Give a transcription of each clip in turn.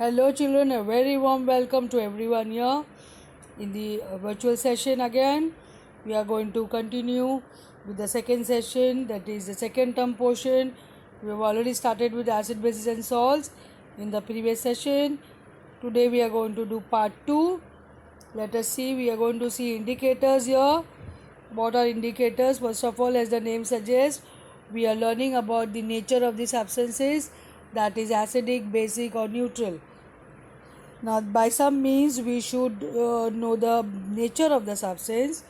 Hello children, a very warm welcome to everyone here in the virtual session again. We are going to continue with the second session, that is the second term portion. We have already started with acid, bases and salts in the previous session. Today we are going to do part 2. Let us see, we are going to see indicators here. What are indicators? First of all, as the name suggests, we are learning about the nature of the substances, that is acidic, basic or neutral. Now, by some means, we should know the nature of the substance,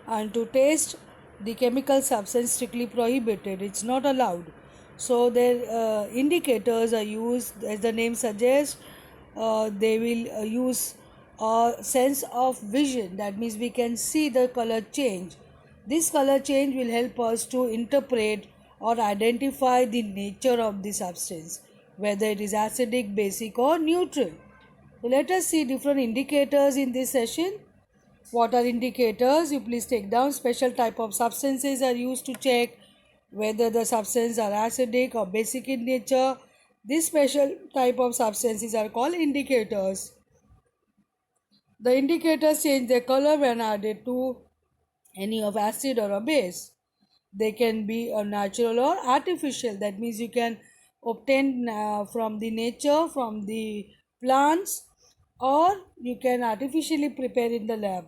and to taste the chemical substance strictly prohibited. It's not allowed. So, their indicators are used, as the name suggests. They will use a sense of vision. That means we can see the color change. This color change will help us to interpret or identify the nature of the substance, whether it is acidic, basic, or neutral. So let us see different indicators in this session. What are indicators? You please take down. Special type of substances are used to check whether the substances are acidic or basic in nature. These special type of substances are called indicators. The indicators change their color when added to any of acid or a base. They can be a natural or artificial. That means you can obtain from the nature, from the plants, or you can artificially prepare in the lab.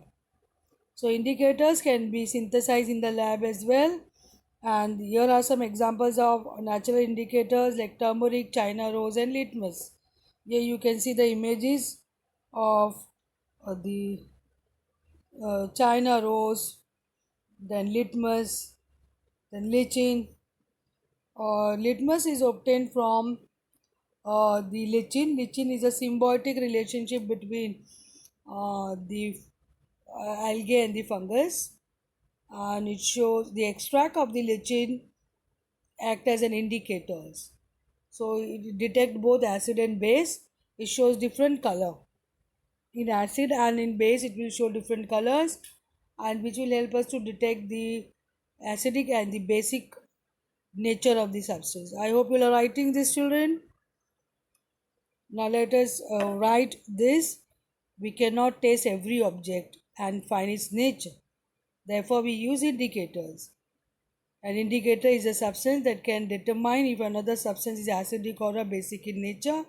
So indicators can be synthesized in the lab as well. And here are some examples of natural indicators like turmeric, China rose and litmus. Here you can see the images of the China rose, then litmus, then lichen. Litmus is obtained from the lichen. Lichen is a symbiotic relationship between the algae and the fungus, and it shows the extract of the lichen act as an indicators. So it detect both acid and base. It shows different color. In acid and in base, it will show different colors, and which will help us to detect the acidic and the basic nature of the substance. I hope you are writing this, children. Now let us write this. We cannot taste every object and find its nature. Therefore, we use indicators. An indicator is a substance that can determine if another substance is acidic or a basic in nature.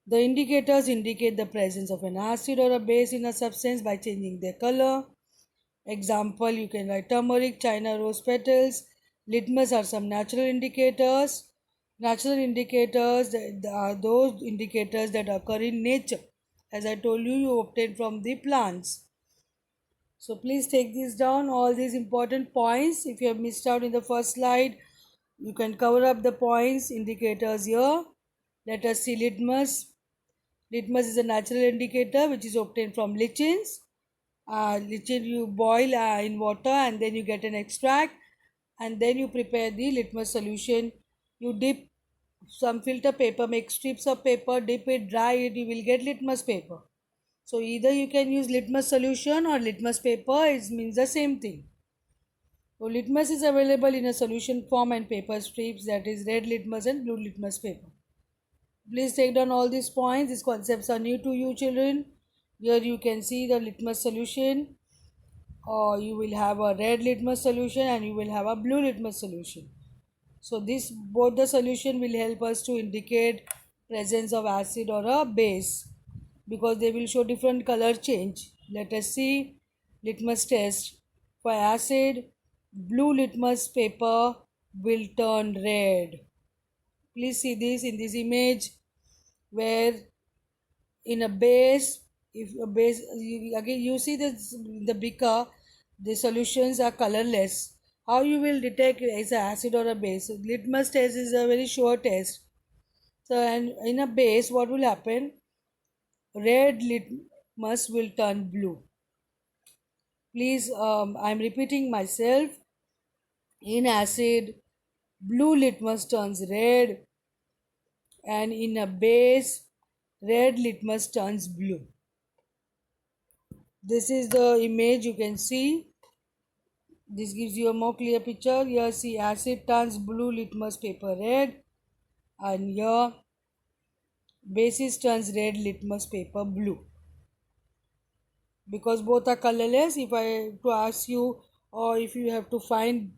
The indicators indicate the presence of an acid or a base in a substance by changing their color. Example, you can write turmeric, China rose petals. Litmus are some natural indicators. Natural indicators are those indicators that occur in nature. As I told you, you obtain from the plants. So please take this down, all these important points. If you have missed out in the first slide, you can cover up the points, indicators here. Let us see litmus. Litmus is a natural indicator which is obtained from lichens. Lichen you boil in water and then you get an extract, and then you prepare the litmus solution. You dip some filter paper, make strips of paper, dip it, dry it, you will get litmus paper. So either you can use litmus solution or litmus paper, it means the same thing. So litmus is available in a solution form and paper strips, that is red litmus and blue litmus paper. Please take down all these points. These concepts are new to you, children. Here you can see the litmus solution, or you will have a red litmus solution and you will have a blue litmus solution. So this both the solution will help us to indicate presence of acid or a base, because they will show different color change. Let us see litmus test. For acid, blue litmus paper will turn red. Please see this in this image, where in a base, if a base again you see this, the beaker, the solutions are colorless. How you will detect it's an acid or a base? Litmus test is a very sure test. So and in a base, what will happen? Red litmus will turn blue. Please, I'm repeating myself. In acid, blue litmus turns red, and in a base, red litmus turns blue. This is the image you can see. This gives you a more clear picture. Here see acid turns blue, litmus paper red, and here Basis turns red, litmus paper blue. Because both are colorless, if I have to ask you, or if you have to find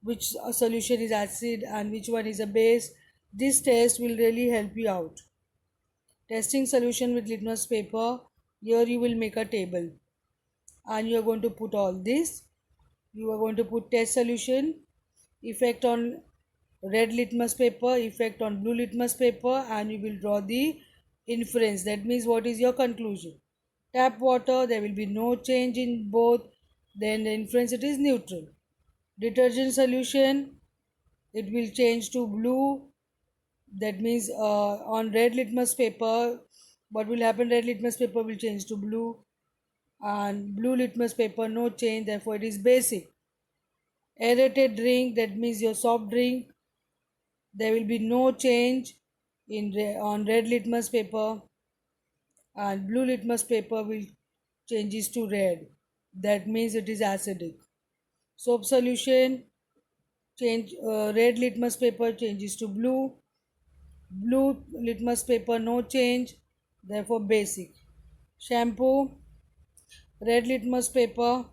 which solution is acid and which one is a base, this test will really help you out. Testing solution with litmus paper. Here you will make a table and you are going to put all this. You are going to put test solution, effect on red litmus paper, effect on blue litmus paper, and you will draw the inference. That means what is your conclusion? Tap water, there will be no change in both, then the inference it is neutral. Detergent solution, it will change to blue. That means on red litmus paper, what will happen? Red litmus paper will change to blue, and blue litmus paper no change, therefore it is basic. Aerated drink, that means your soft drink, there will be no change on red litmus paper, and blue litmus paper will changes to red. That means it is acidic. Soap solution, change red litmus paper changes to blue. Blue litmus paper no change, therefore basic. Shampoo, red litmus paper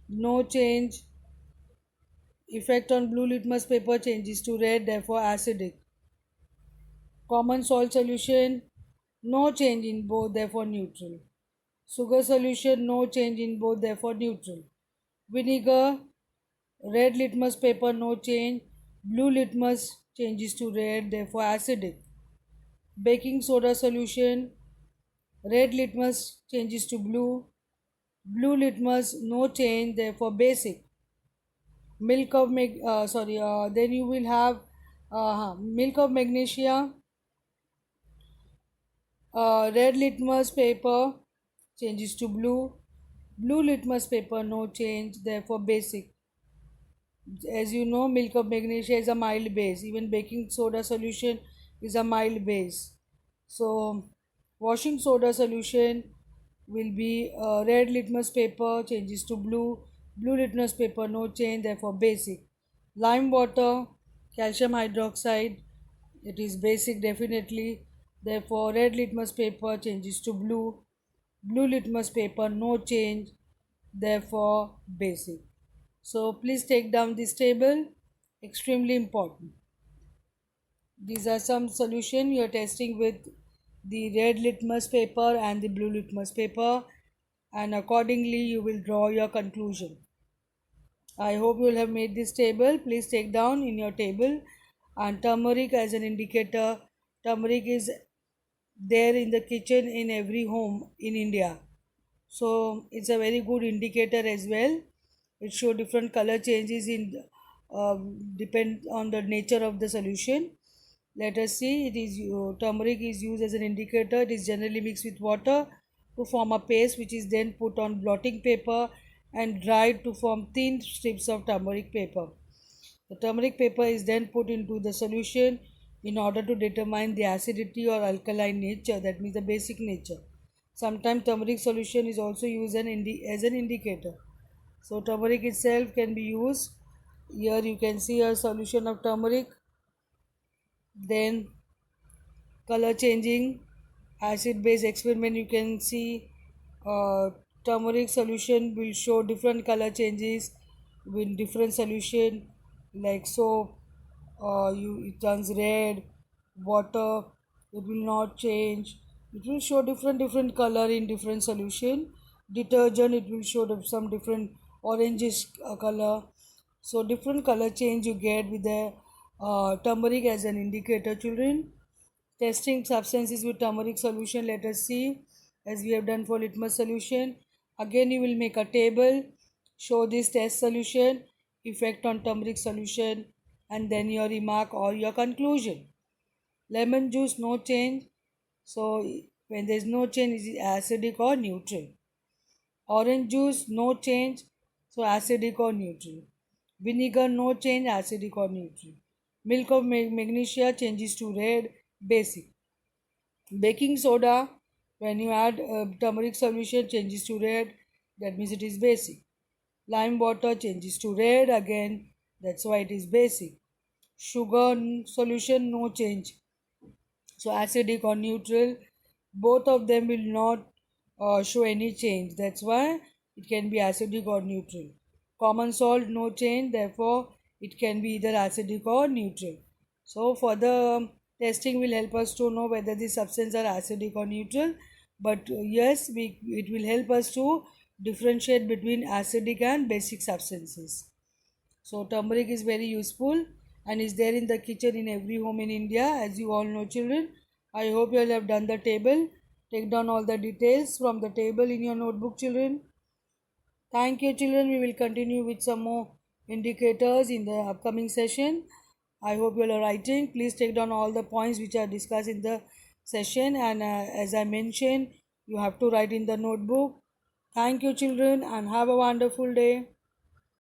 no change, effect on blue litmus paper changes to red, therefore acidic. Common salt solution, no change in both, therefore neutral. Sugar solution, no change in both, therefore neutral. Vinegar, red litmus paper, no change. Blue litmus changes to red, therefore acidic. Baking soda solution, red litmus changes to blue. Blue litmus, no change, therefore basic. Then you will have milk of magnesia, red litmus paper changes to blue. Blue litmus paper no change, therefore basic. As you know, milk of magnesia is a mild base. Even baking soda solution is a mild base. So washing soda solution will be red litmus paper changes to blue. Blue litmus paper no change, therefore basic. Lime water, calcium hydroxide, it is basic definitely. Therefore red litmus paper changes to blue. Blue litmus paper no change, therefore basic. So please take down this table, extremely important. These are some solution you are testing with the red litmus paper and the blue litmus paper, and accordingly you will draw your conclusion. I hope you will have made this table. Please take down in your table. And turmeric as an indicator, turmeric is there in the kitchen in every home in India. So it's a very good indicator as well. It shows different color changes in depend on the nature of the solution. Let us see. It is turmeric is used as an indicator. It is generally mixed with water to form a paste, which is then put on blotting paper and dried to form thin strips of turmeric paper. The turmeric paper is then put into the solution in order to determine the acidity or alkaline nature, that means the basic nature. Sometimes turmeric solution is also used as an indicator. So turmeric itself can be used. Here you can see a solution of turmeric. Then color changing, acid base experiment, you can see turmeric solution will show different color changes with different solution, like soap, it turns red. Water, it will not change, it will show different color in different solution. Detergent, it will show some different orangish color. So different color change you get with the turmeric as an indicator, children. Testing substances with turmeric solution, let us see, as we have done for litmus solution. Again you will make a table, show this test solution, effect on turmeric solution, and then your remark or your conclusion. Lemon juice, no change. So when there is no change, is it acidic or neutral? Orange juice, no change. So acidic or neutral? Vinegar, no change, acidic or neutral? Milk of magnesia changes to red, basic. Baking soda, when you add turmeric solution, changes to red, that means it is basic. Lime water changes to red again, that's why it is basic. Sugar solution, no change. So acidic or neutral, both of them will not show any change. That's why it can be acidic or neutral. Common salt, no change, therefore it can be either acidic or neutral. So further testing will help us to know whether the substances are acidic or neutral. But yes, it will help us to differentiate between acidic and basic substances. So turmeric is very useful and is there in the kitchen in every home in India, as you all know, children. I hope you all have done the table. Take down all the details from the table in your notebook, children. Thank you, children. We will continue with some more indicators in the upcoming session. I hope you all are writing. Please take down all the points which are discussed in the session, and as I mentioned, you have to write in the notebook. Thank you, children, and have a wonderful day.